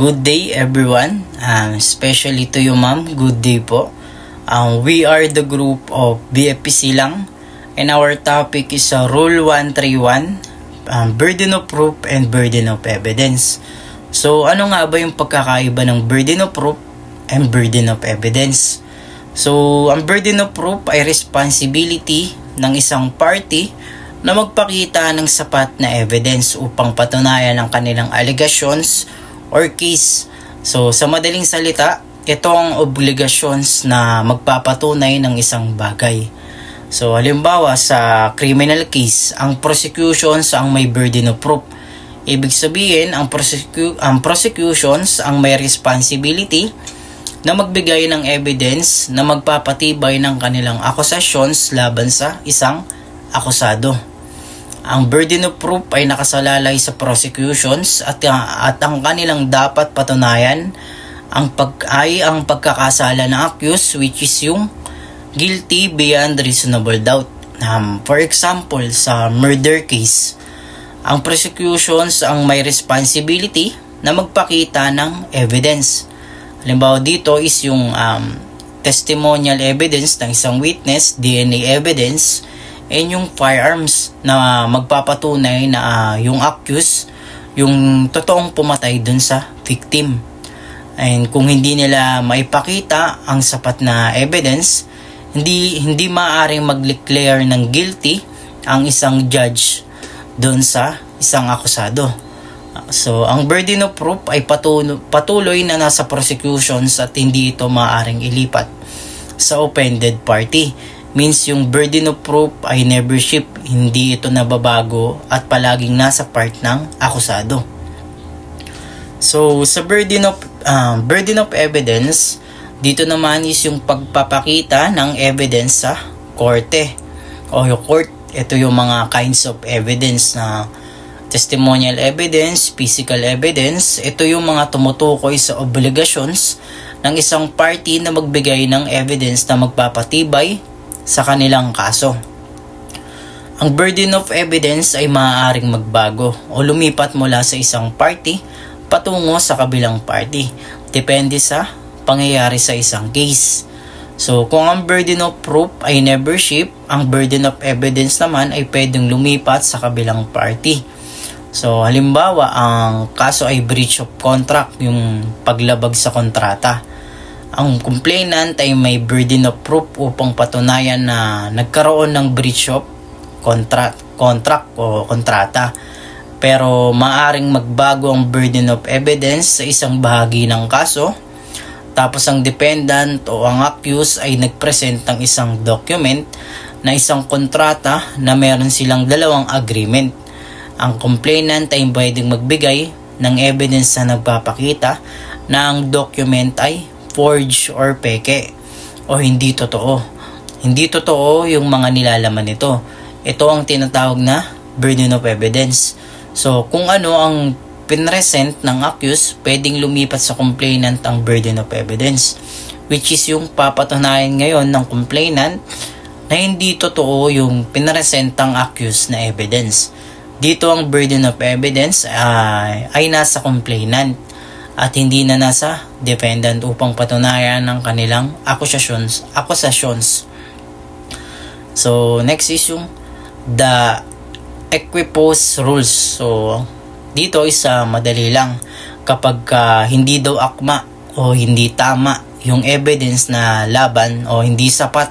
Good day everyone, especially to you ma'am, good day po. We are the group of BFP Silang and our topic is Rule 131, Burden of Proof and Burden of Evidence. So ano nga ba yung pagkakaiba ng Burden of Proof and Burden of Evidence? So ang Burden of Proof ay responsibility ng isang party na magpakita ng sapat na evidence upang patunayan ang kanilang allegations or case. So sa madaling salita, ito ang obligations na magpapatunay ng isang bagay. So halimbawa sa criminal case, ang prosecutions ang may burden of proof. Ibig sabihin, ang prosecutions ang may responsibility na magbigay ng evidence na magpapatibay ng kanilang acusations laban sa isang akusado. Ang burden of proof ay nakasalalay sa prosecutions at ang kanilang dapat patunayan ang pagkakasala ng accused, which is yung guilty beyond reasonable doubt. For example, sa murder case, ang prosecutions ang may responsibility na magpakita ng evidence. Halimbawa dito is yung testimonial evidence ng isang witness, DNA evidence, and yung firearms na magpapatunay na yung accused yung totoong pumatay dun sa victim. And kung hindi nila maipakita ang sapat na evidence, hindi maaaring mag-declare ng guilty ang isang judge dun sa isang akusado. So ang burden of proof ay patuloy na nasa prosecutions at hindi ito maaaring ilipat sa offended party. Means yung burden of proof ay never shift, hindi ito nababago at palaging nasa part ng akusado. So sa burden of evidence, dito naman is yung pagpapakita ng evidence sa korte o yung court. Ito yung mga kinds of evidence na testimonial evidence, physical evidence. Ito yung mga tumutukoy sa obligations ng isang party na magbigay ng evidence na magpapatibay sa kanilang kaso. Ang burden of evidence ay maaaring magbago o lumipat mula sa isang party patungo sa kabilang party. Depende sa pangyayari sa isang case. So kung ang burden of proof ay never shift, ang burden of evidence naman ay pwedeng lumipat sa kabilang party. So halimbawa, ang kaso ay breach of contract, yung paglabag sa kontrata. Ang complainant ay may burden of proof upang patunayan na nagkaroon ng breach of contract o kontrata. Pero maaring magbago ang burden of evidence sa isang bahagi ng kaso. Tapos ang defendant o ang accused ay nagpresent ng isang document na isang kontrata na meron silang dalawang agreement. Ang complainant ay pwedeng magbigay ng evidence na nagpapakita na ang document ay forged or peke o hindi totoo. Hindi totoo yung mga nilalaman nito. Ito ang tinatawag na burden of evidence. So kung ano ang pinresent ng accused, pwedeng lumipat sa complainant ang burden of evidence, which is yung papatunayan ngayon ng complainant na hindi totoo yung pinresent ng accused na evidence. Dito ang burden of evidence ay nasa complainant at hindi na nasa defendant upang patunayan ng kanilang accusations. So next is yung the equipoise rules. So dito is madali lang. Kapag hindi daw akma o hindi tama yung evidence na laban o hindi sapat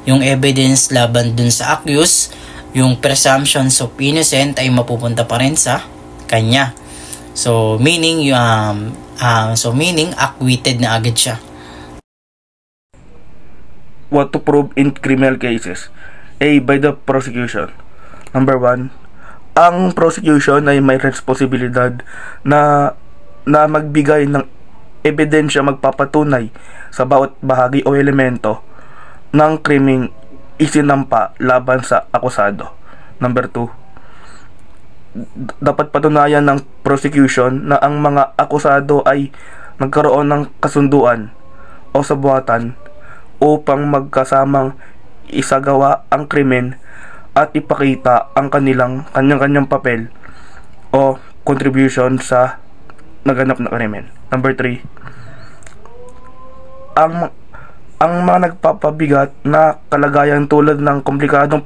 yung evidence laban dun sa accused, yung presumptions of innocent ay mapupunta pa rin sa kanya. So meaning acquitted na agad siya. What to prove in criminal cases? A. By the prosecution. Number 1, ang prosecution ay may responsibilidad na magbigay ng ebidensya magpapatunay sa bawat bahagi o elemento ng krimeng isinampa laban sa akusado. Number 2, dapat patunayan ng prosecution na ang mga akusado ay nagkaroon ng kasunduan o sabuatan upang magkasamang isagawa ang krimen at ipakita ang kanyang papel o contribution sa naganap na krimen. Number 3, ang mga nagpapabigat na kalagayan tulad ng komplikadong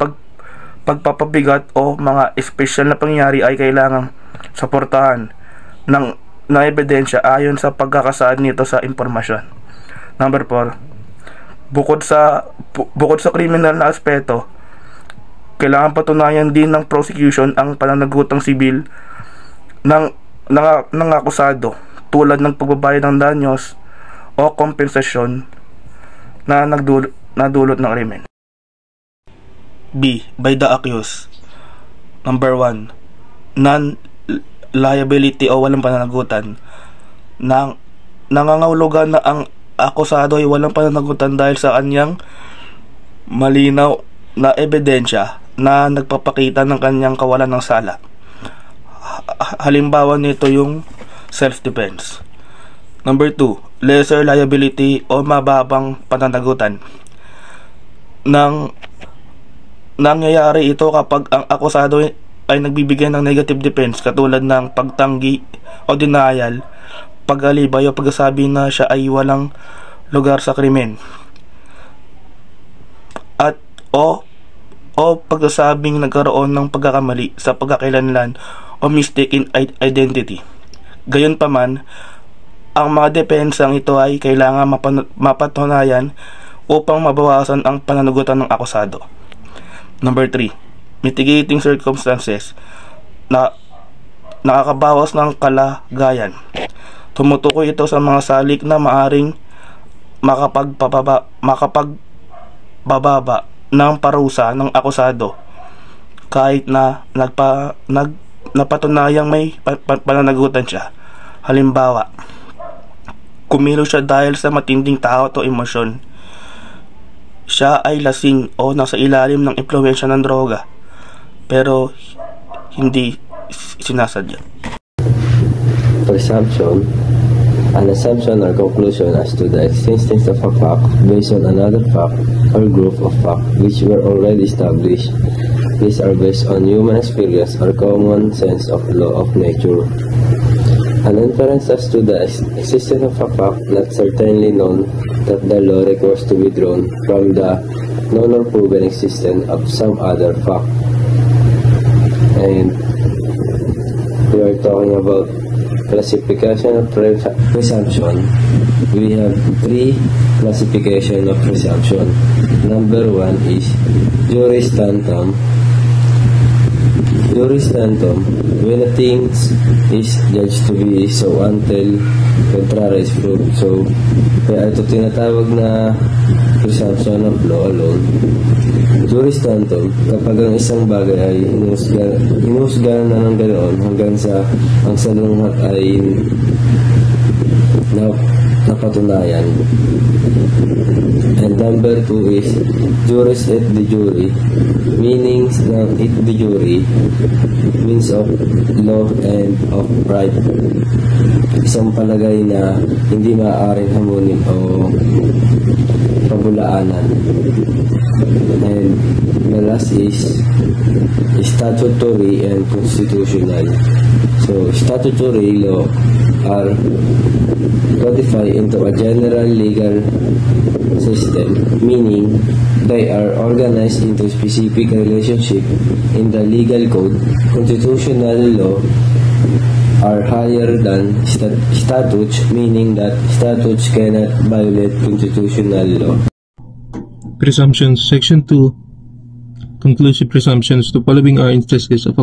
pagpapabigat o mga espesyal na pangyayari ay kailangang suportahan ng ebidensya ayon sa pagkakasaad nito sa impormasyon. Number 4, bukod sa kriminal na aspeto, kailangan patunayan din ng prosecution ang pananagutang sibil ng akusado tulad ng pagbabayad ng danyos o kompensasyon na nadulot ng krimen. B. By the accused. Number 1, non-liability o walang pananagutan. Nangangahulugan na ang akusado ay walang pananagutan dahil sa kanyang malinaw na ebidensya na nagpapakita ng kanyang kawalan ng sala. Halimbawa nito yung self-defense. Number 2, lesser liability o mababang pananagutan. Nangyayari ito kapag ang akusado ay nagbibigay ng negative defense katulad ng pagtanggi o denial, pag-alibay o pagsasabi na siya ay walang lugar sa krimen, at o pagsasabing nagkaroon ng pagkakamali sa pagkakailanlan o mistaken identity. Gayunpaman, ang mga depensang ito ay kailangan mapatunayan upang mabawasan ang pananagutan ng akusado. Number 3, mitigating circumstances na nakakabawas ng kalagayan. Tumutukoy ito sa mga salik na maaring makapagbababa ng parusa ng akusado kahit na napatunayang may pananagutan siya. Halimbawa, kumilos siya dahil sa matinding takot o emosyon, siya ay lasing o nasa ilalim ng impluwensya ng droga pero hindi sinasadya. Presumption, an assumption or conclusion as to the existence of a fact based on another fact or group of facts which were already established. These are based on human experience or common sense of law of nature. An inference as to the existence of a fact not certainly known that the law requires to be drawn from the known or proven existence of some other fact. And we are talking about classification of presumption. We have 3 classification of presumption. Number 1 is juris tantum. Juris tantum, when a thing is judged to be so until contrary is proved. So, kaya ito tinatawag na presumption of law alone. Juris tantum, kapag ang isang bagay ay inusgahan na ng ganoon hanggang sa ang salungat ay napatunayan. And number 2 is juris et de jure, meaning ng et de jure means of law and of right. Isang palagay na hindi maaaring hamunin o pabulaanan. And the last is statutory and constitutional. So statutory law are codified into a general legal system, meaning they are organized into specific relationship in the legal code. Constitutional law are higher than statutes, meaning that statutes cannot violate constitutional law. Presumptions, Section 2. Conclusive presumptions. The following are instances of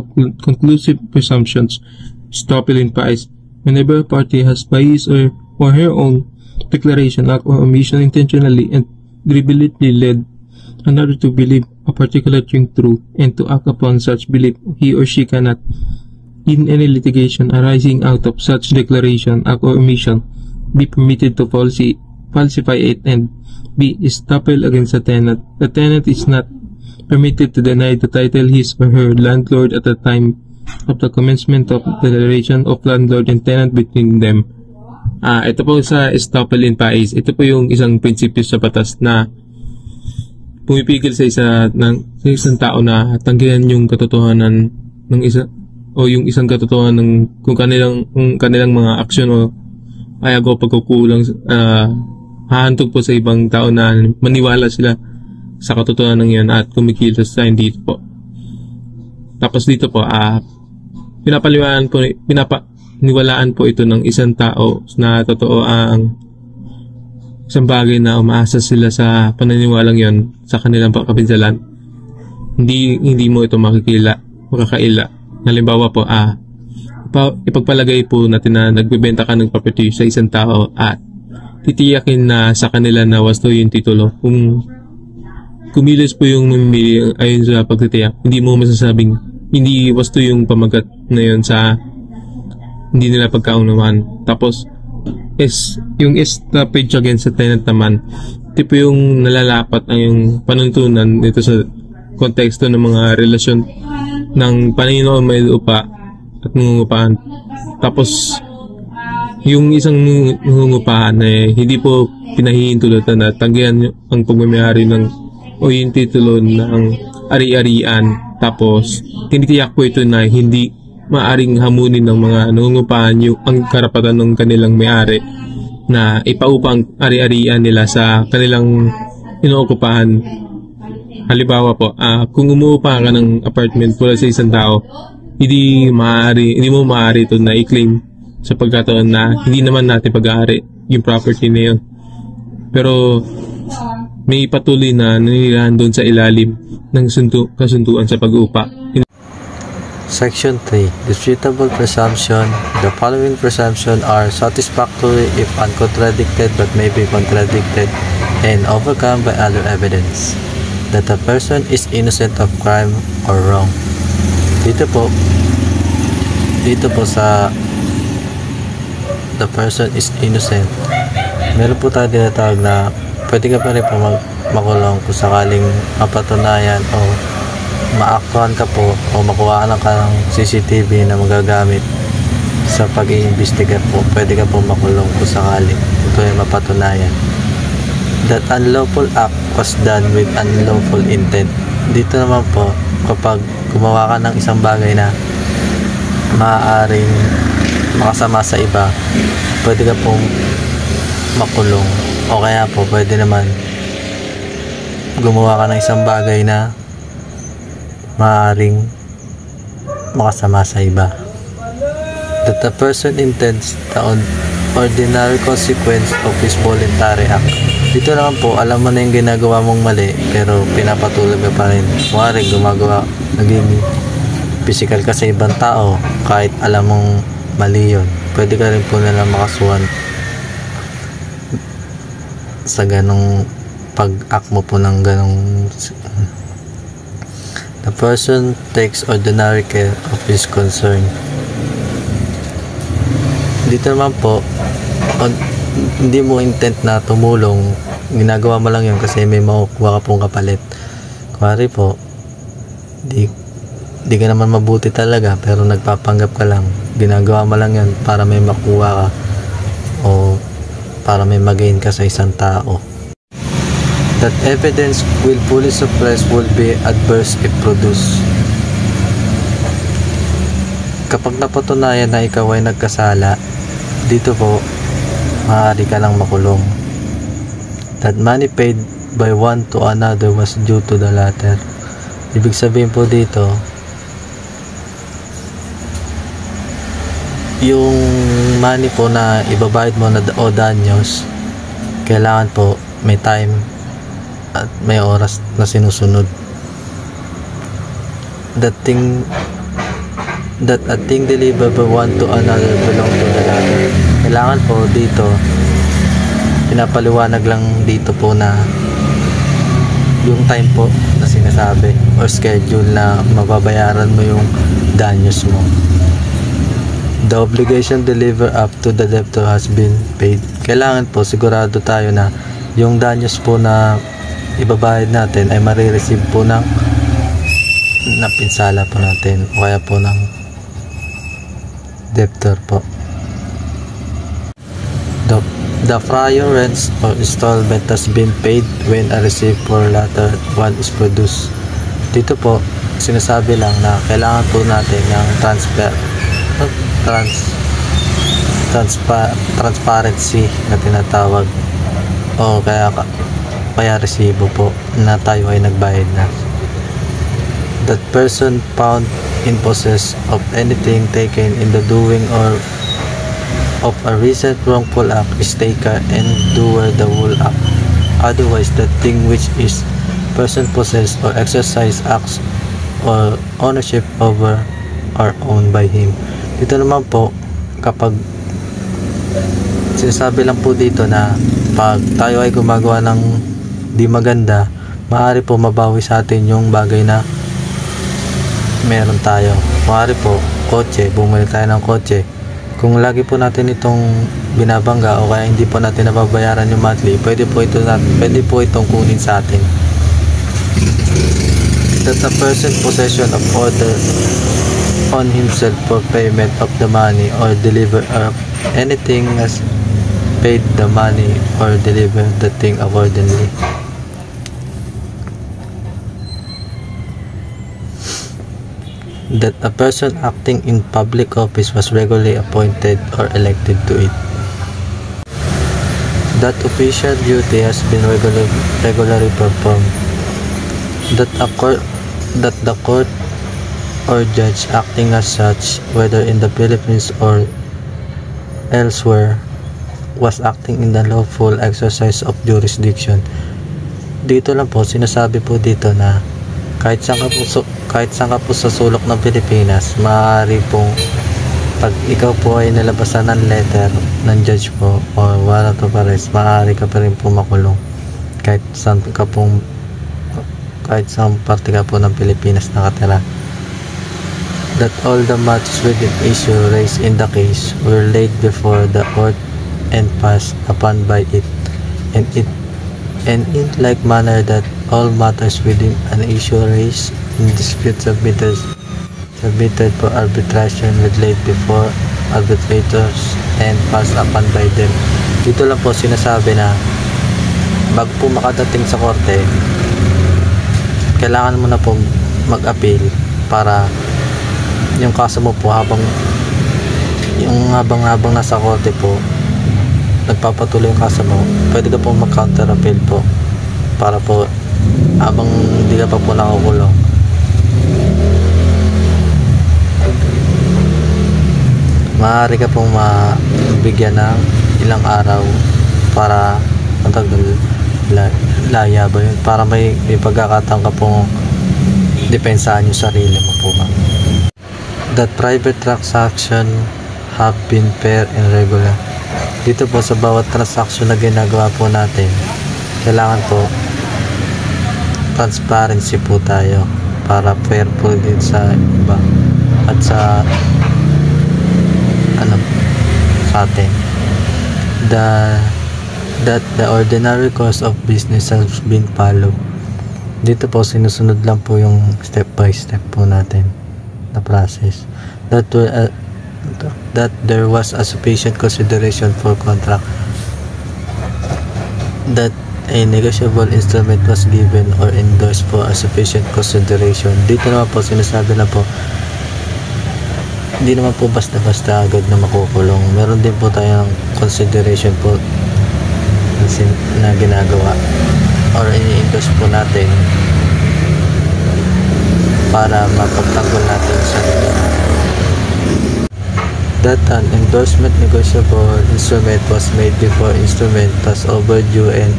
conclusive presumptions. Estoppel in Pais. Whenever a party has by his or her own declaration, act, or omission intentionally and deliberately led another to believe a particular thing true and to act upon such belief, he or she cannot, in any litigation arising out of such declaration, act, or omission, be permitted to falsify it, and be estoppel against the tenant. The tenant is not permitted to deny the title his or her landlord at the time of the commencement of the relation of landlord and tenant between them. Ito po sa estoppel in Pais, ito po yung isang prinsipyo sa batas na pumipigil sa isang tao na tanggihan yung katotohanan ng isa o yung isang katotohanan ng kung kanilang mga aksyon o kaya go pagkukulang hahantog po sa ibang tao na maniwala sila sa katotohanan ng yan at kumikilos sa dito po. Tapos dito po, pinapaniwalaan po ito ng isang tao na totoo ang isang bagay na umaasa sila sa pananiwalang yon sa kanilang kapinsalan. Hindi mo ito makakaila. Halimbawa po, ipagpalagay po natin na nagbebenta ka ng property sa isang tao at titiyakin na sa kanila na wasto yung titulo. Kung kumilos po yung mamimili ayon sa pagtitiyak, hindi mo masasabing hindi wasto yung pamagat na yun sa hindi nila pagkaunawaan. Tapos yung stoppage against sa tenant naman, ito po yung nalalapat ang yung panuntunan nito sa konteksto ng mga relasyon ng panino may upa at nangungupahan. Tapos yung isang nangungupahan hindi po pinahihintulutan na tanggihan ang pagmamayari o yung titulo ng ari-arian. Tapos tinitiyak po ito na hindi maaring hamunin ng mga nangungupahan ang karapatan ng kanilang may-ari na ipaupa ang ari-arian nila sa kanilang inuokupahan. Halimbawa po, kung umuupa ka ng apartment mula sa isang tao, hindi mo maaari ito na i-claim sa pagkataon na hindi naman natin pag-aari yung property na yun. Pero may patuloy na nanirahan doon sa ilalim ng kasunduan sa pag-uupa. Section 3. Disputable presumption. The following presumptions are satisfactory if uncontradicted but may be contradicted and overcome by other evidence that a person is innocent of crime or wrong. Dito po sa the person is innocent, meron po tayo tinatawag na pwede ka pa rin po makulong kung sakaling mapatunayan o maaktuhan ka po o makuha ka ng CCTV na magagamit sa pag-iimbestiga po. Pwede ka po makulong kung sakaling ito ay mapatunayan. That unlawful act was done with unlawful intent. Dito naman po, kapag gumawa ka ng isang bagay na maaaring makasama sa iba, pwede ka pong makulong. O kaya po, pwede naman gumawa ka ng isang bagay na maaaring makasama sa iba. That the person intends the ordinary consequence of his voluntary act. Dito naman po, alam mo na yung ginagawa mong mali, pero pinapatuloy ka pa rin. Maaaring naging physical ka sa ibang tao, kahit alam mong mali yun. Pwede ka rin po nalang makasuhan sa ganong pag-act mo po ng ganong. The person takes ordinary care of his concern. Dito naman po, hindi mo intent na tumulong, ginagawa mo lang yun kasi may makukuha ka pong kapalit. Kuwari po, di ka naman mabuti talaga pero nagpapanggap ka lang, ginagawa mo lang yun para may makuha ka o para may magain ka sa isang tao. That evidence will fully suppress will be adverse if produced. Kapag napatunayan na ikaw ay nagkasala, dito po maaari ka lang makulong. That money paid by one to another was due to the latter. Ibig sabihin po dito, yung money po na ibabayad mo na o danyos, kailangan po may time at may oras na sinusunod. That a thing delivered by one to another belong to the latter. Kailangan po dito, pinapaliwanag lang dito po na yung time po na sinasabi or schedule na mababayaran mo yung danyos mo. The obligation delivered up to the debtor has been paid. Kailangan po sigurado tayo na yung danyos po na ibabayad natin ay marireceive po ng napinsala po natin o kaya po ng debtor po. The prior rents or installment has been paid when a receipt for latter one is produced. Dito po sinasabi lang na kailangan po natin ng transparency na tinatawag, o kaya resibo po na tayo ay nagbayad na. That person found in possess of anything taken in the doing or of a recent wrongful act is taker and doer the whole act. Otherwise, the thing which is person possessed or exercise acts or ownership over are owned by him. Dito naman po, kapag sinasabi lang po dito na pag tayo ay gumagawa ng di maganda, maaari po mabawi sa atin yung bagay na meron tayo. Maaari po, kotse, bumili tayo ng kotse. Kung lagi po natin itong binabangga o kaya hindi po natin nababayaran yung monthly, pwede po itong kunin sa atin. That a person possession of order on himself for payment of the money or deliver of anything as paid the money or deliver the thing accordingly. That a person acting in public office was regularly appointed or elected to it. That official duty has been regularly performed. That the court or judge acting as such, whether in the Philippines or elsewhere, was acting in the lawful exercise of jurisdiction. Dito lang po, sinasabi po dito na kahit saan ka po sa sulok ng Pilipinas, maaari pong pag ikaw po ay nalabasan ng letter ng judge po o warrant of arrest, maaari ka pa rin po makulong kahit saan parte ka po ng Pilipinas nakatira. That all the matters within issue raised in the case were laid before the court and passed upon by it, and in like manner that all matters within an issue raised in dispute submitted for arbitration were laid before arbitrators and passed upon by them. Dito lang po sinasabi na bago po makadating sa korte, kailangan mo na po mag-appeal para yung kaso mo po habang nasa korte po nagpapatuloy yung kaso mo, pwede ka pong mag-counter appeal po para po habang hindi ka pa po nakukulong. Maaari ka pong mabigyan ng ilang araw para laya ba yun? Para may pagkakataon ka pong depensahan yung sarili mo po, ma'am. That private transaction have been fair and regular. Dito po sa bawat transaction na ginagawa po natin, kailangan po transparency po tayo para fair po din sa iba at sa atin. That the ordinary course of business has been followed. Dito po sinusunod lang po yung step by step po natin na process. That there was a sufficient consideration for contract. That a negotiable instrument was given or endorsed for a sufficient consideration. Dito naman po sinasabi na po, hindi naman po basta-basta agad na makukulong. Meron din po tayong consideration po na ginagawa or ini-endorse po natin para mapagtanggol natin sa that an endorsement negotiable instrument was made before instrument was overdue and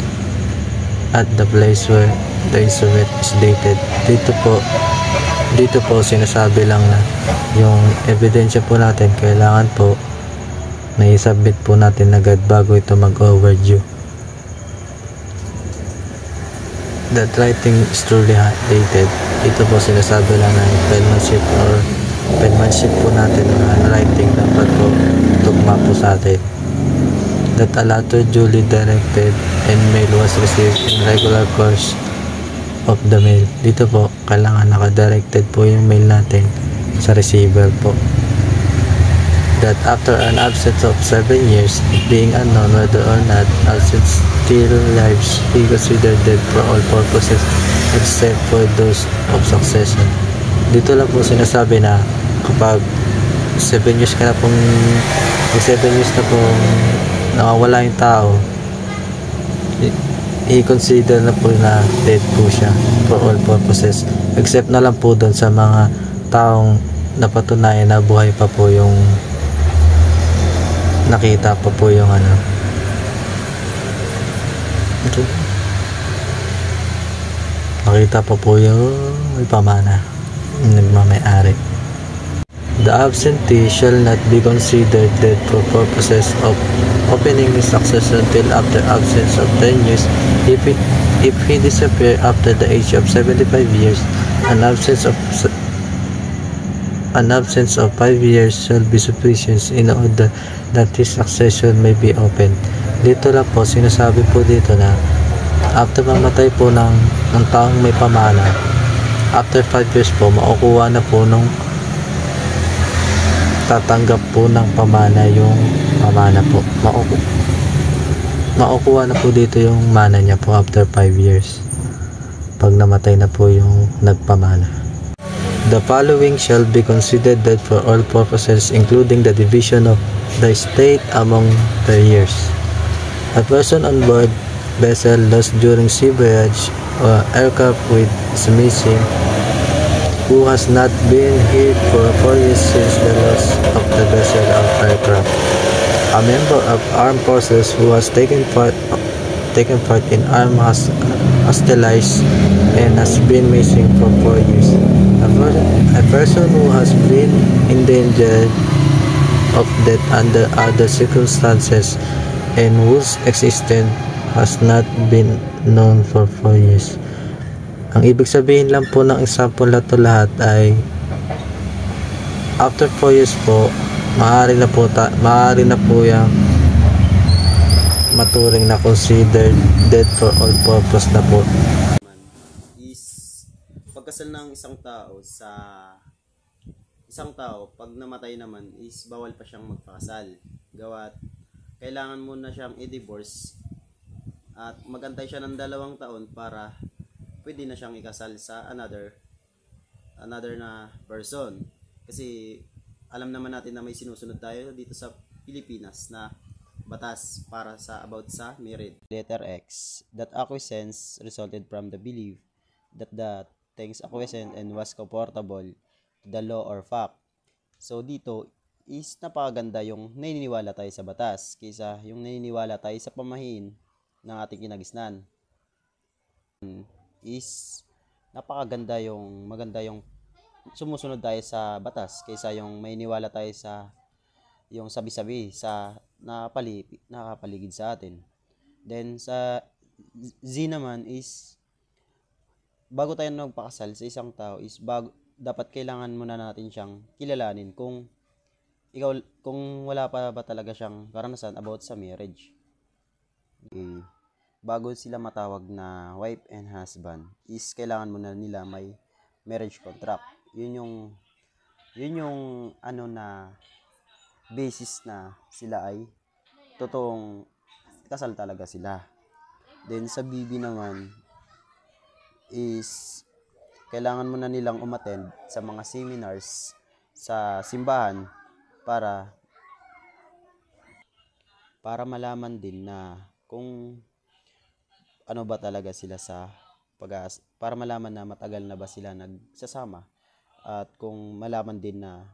at the place where the instrument is dated. Dito po sinasabi lang na yung ebidensya po natin kailangan po na i-submit po natin agad bago ito mag-overdue. That writing is truly dated. Ito po sinasabi lang na penmanship po natin na handwriting dapat po tugma po sa atin. That a letter duly directed and mail was received in regular course of the mail. Dito po kailangan naka-directed po yung mail natin sa receiver po. That after an absence of 7 years, being unknown whether or not absence still lives, he considered dead for all purposes except for those of succession. Dito lang po sinasabi na kapag 7 years ka na pong pag 7 years na po nawawala yung tao, i-consider na po na dead po siya for all purposes, except na lang po doon sa mga taong napatunayan na buhay pa po yung nakita pa po yung ano. Okay. Nakita pa po yung may pamana, nagmamay-ari. The absentee shall not be considered dead for purposes of opening his succession until after absence of 10 years. If he disappear after the age of 75 years, an absence of 5 years shall be sufficient in order that his succession may be opened. Dito lang po, sinasabi po dito na after mamatay po ng taong may pamana, after 5 years po, makukuha na po nung tatanggap po ng pamana yung pamana po. Makukuha na po dito yung mana niya po after 5 years. Pag namatay na po yung nagpamana. The following shall be considered dead for all purposes, including the division of the estate among the heirs. A person on board vessel lost during sea voyage or aircraft with is missing who has not been hit for 4 years since the loss of the vessel or aircraft. A member of armed forces who has taken part in armed hostilities and has been missing for 4 years. A person who has been endangered of death under other circumstances and whose existence has not been known for 4 years. Ang ibig sabihin lang po ng example na to lahat ay after 4 years po, maaari na po yung maturing na considered dead for all purpose na po. Is pagkasal ng isang tao pag namatay naman is bawal pa siyang magpakasal. Gawa't kailangan muna siyang i-divorce at magantay siya ng 2 taon para pwede na siyang ikasal sa another na person. Kasi alam naman natin na may sinusunod tayo dito sa Pilipinas na batas para sa marriage. Letter X, that acquiescence resulted from the belief that the things acquiescent and was comfortable to the law or fact. So dito is napakaganda yung naniniwala tayo sa batas kaysa yung naniniwala tayo sa pamahiin ng ating kinagisnan. Is napakaganda maganda yung sumusunod tayo sa batas kaysa yung may niwala tayo sa yung sabi-sabi sa nakapaligid sa atin. Then sa Z naman is bago tayo magpakasal sa isang tao is dapat kailangan muna natin siyang kilalanin kung wala pa ba talaga siyang karanasan about sa marriage. Bago sila matawag na wife and husband is kailangan muna nila may marriage contract. Yun yung ano na basis na sila ay totoong kasal talaga sila. Then sa BB naman is kailangan muna nilang umattend sa mga seminars sa simbahan para malaman din na kung ano ba talaga sila para malaman na matagal na ba sila nagsasama at kung malaman din na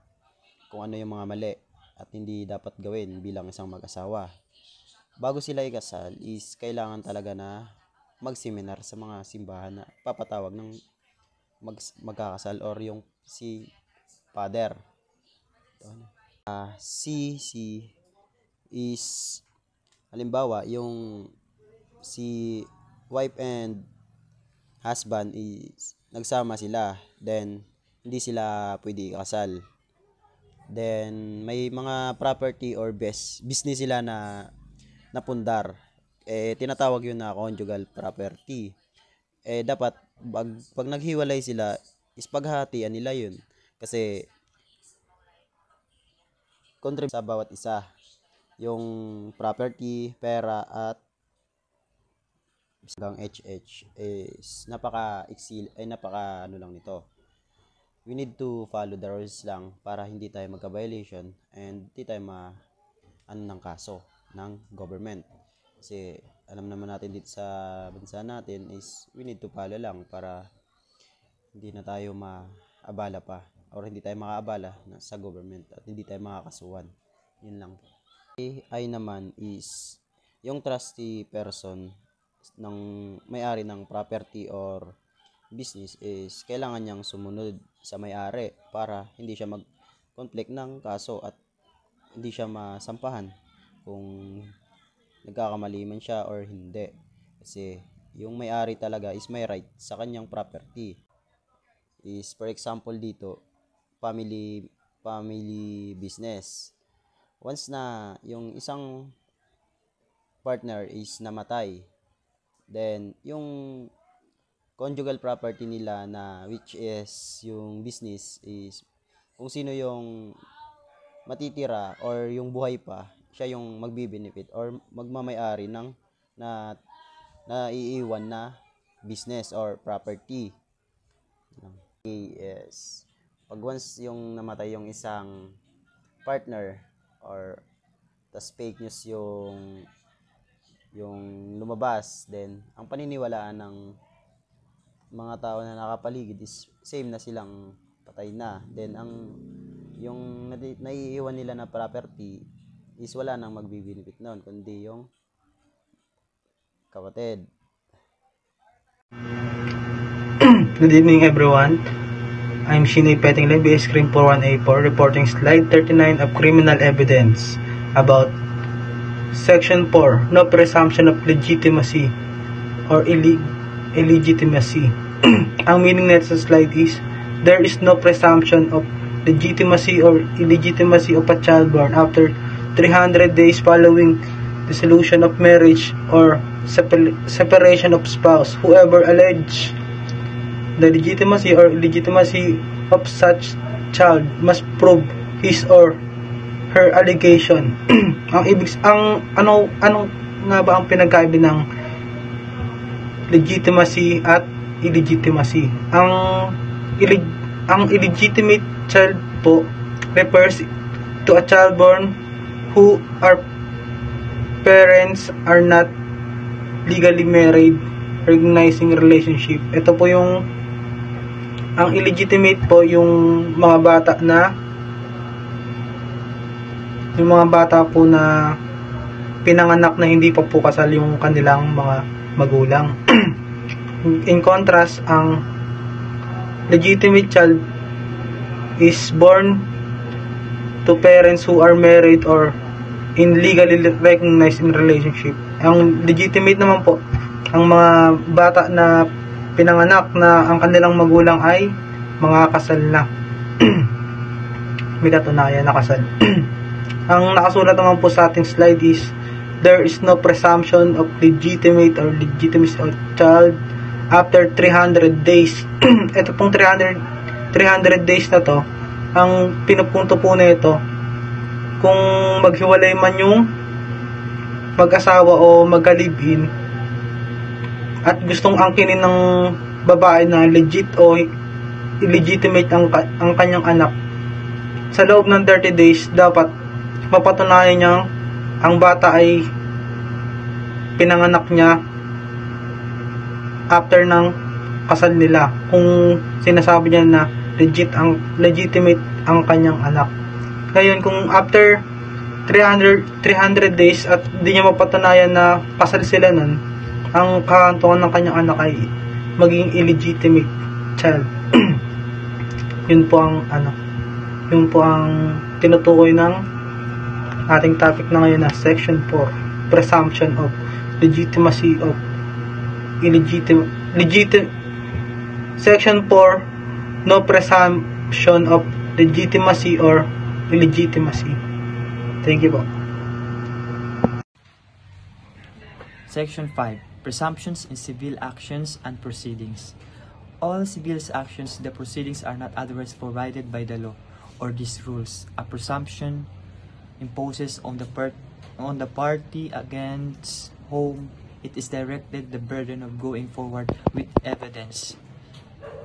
kung ano yung mga mali at hindi dapat gawin bilang isang mag-asawa. Bago sila ikasal is kailangan talaga na mag-seminar sa mga simbahan na papatawag ng magkakasal or yung si father. C is halimbawa yung si wife and husband is nagsama sila, then hindi sila pwede ikasal. Then may mga property or business sila na napundar. Tinatawag yun na conjugal property. Dapat pag naghiwalay sila is paghahatian nila yun. Kasi contribute sa bawat isa yung property, pera at hanggang HH is napaka ano lang nito. We need to follow the rules lang para hindi tayo magka-violation and hindi tayo ng kaso ng government. Kasi alam naman natin dito sa bansa natin is we need to follow lang para hindi na tayo maabala pa or hindi tayo makaabala sa government at hindi tayo makakasuhan. Yun lang. Ay naman is yung trustee person ng may-ari ng property or business is kailangan niyang sumunod sa may-ari para hindi siya mag-conflict ng kaso at hindi siya masampahan kung nagkakamali man siya or hindi. Kasi yung may-ari talaga is may right sa kanyang property. Is for example dito, family business. Once na yung isang partner is namatay, then yung conjugal property nila na which is yung business is kung sino yung matitira or yung buhay pa, siya yung magbi-benefit or magmamay-ari ng naiiwan na business or property. Is pag once yung namatay yung isang partner or tas fake news yung lumabas, then ang paniniwalaan ng mga tao na nakapaligid is same na silang patay na. Then yung naiiwan nila na property is wala nang magbi-benefit noon kundi yung kapatid. Good evening everyone. I'm Shinay Petinglay, BS Screen 41A4, reporting slide 39 of criminal evidence about Section 4, no presumption of legitimacy or illegitimacy. Ang meaning net sa slide is, there is no presumption of legitimacy or illegitimacy of a child born after 300 days following dissolution of marriage or separation of spouse. Whoever allege the legitimacy or illegitimacy of such child must prove his or her allegation. Ano nga ba ang pinagkaiba ng legitimacy at illegitimacy? Ang illegitimate child po refers to a child born who are parents are not legally married, recognizing relationship. Ito po ang illegitimate po yung mga bata po na pinanganak na hindi pa po kasal yung kanilang mga magulang. In contrast, ang legitimate child is born to parents who are married or in legally recognized in relationship. Ang legitimate naman po, ang mga bata na pinanganak na ang kanilang magulang ay mga kasal na. May katunayan na kasal. Ang nakasulat naman po sa ating slide is, there is no presumption of legitimate or legitimacy of child after 300 days. Ito pong 300 days na to, ang pinupunto po na ito, kung maghiwalay man yung mag-asawa o magka-live-in at gustong angkinin ng babae na legit o illegitimate ang kanyang anak, sa loob ng 30 days dapat mapatunayan niyang ang bata ay pinanganak niya after ng kasal nila, kung sinasabi niya na legitimate ang kanyang anak. Ngayon, kung after 300 days at hindi niya mapatunayan na kasal sila nun, ang kakantungan ng kanyang anak ay maging illegitimate child. Yun po ang tinutukoy ng ating topic na ngayon na Section 4, Presumption of Legitimacy of Section 4, No Presumption of Legitimacy or Illegitimacy. Thank you po. Section 5. Presumptions in civil actions and proceedings. All civil actions, the proceedings are not otherwise provided by the law or these rules. A presumption imposes on the party against whom it is directed the burden of going forward with evidence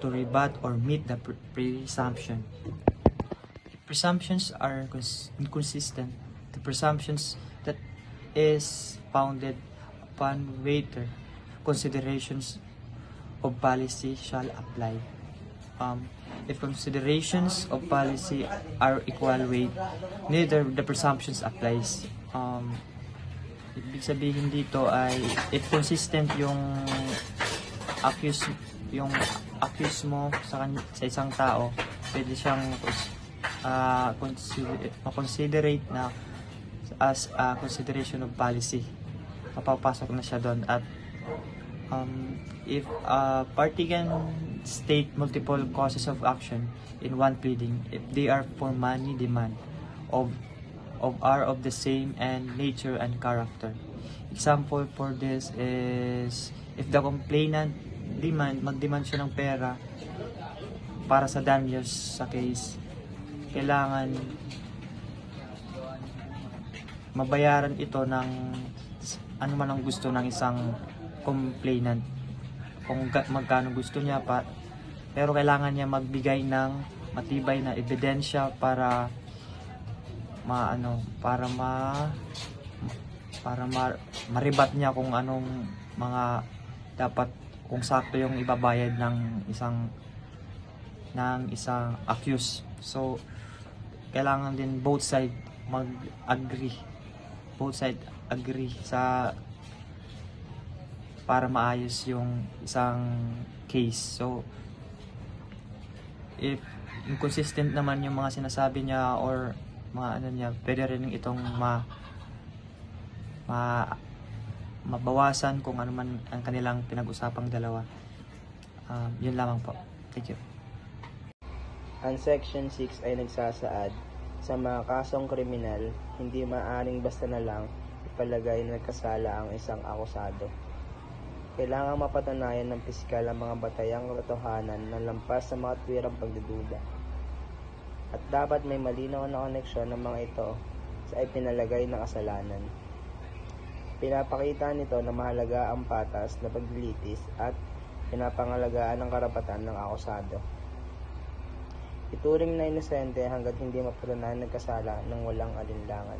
to rebut or meet the presumption. Presumptions are inconsistent The presumptions that is founded upon weighter considerations of policy shall apply. If considerations of policy are equal weight, neither the presumptions applies. Ibig sabihin dito ay if consistent yung accuse mo sa isang tao, pwede siyang considerate na as a consideration of policy. Papapasok na siya doon. At if a party can state multiple causes of action in one pleading, if they are for money demand are of the same and nature and character. Example for this is if the complainant mag-demand siya ng pera para sa damages sa case, kailangan mabayaran ito ng ano man ang gusto ng isang complainant, kung magkano gusto niya pa, pero kailangan niya magbigay ng matibay na ebidensya para maribat niya kung anong mga dapat, kung sakto yung ibabayad ng isang accused. So kailangan din both side mag-agree sa para maayos yung isang case. So if inconsistent naman yung mga sinasabi niya or mga niya, pwede rin itong mabawasan kung ano man ang kanilang pinag-usapang dalawa. Yun lamang po. Thank you. Ang Section 6 ay nagsasaad sa mga kasong kriminal, hindi maaaring basta na lang ipalagay na nagkasala ang isang akusado. Kailangang mapatunayan ng pisikal ang mga batayang katotohanan na lampas sa mga tuwirang pagdududa. At dapat may malinaw na koneksyon ng mga ito sa ipinalagay na kasalanan. Pinapakita nito na mahalaga ang patas na paglilitis at pinapangalagaan ang karapatan ng akusado. Ituring na inosente hanggat hindi mapatunayan nagkasala ng walang alinlangan.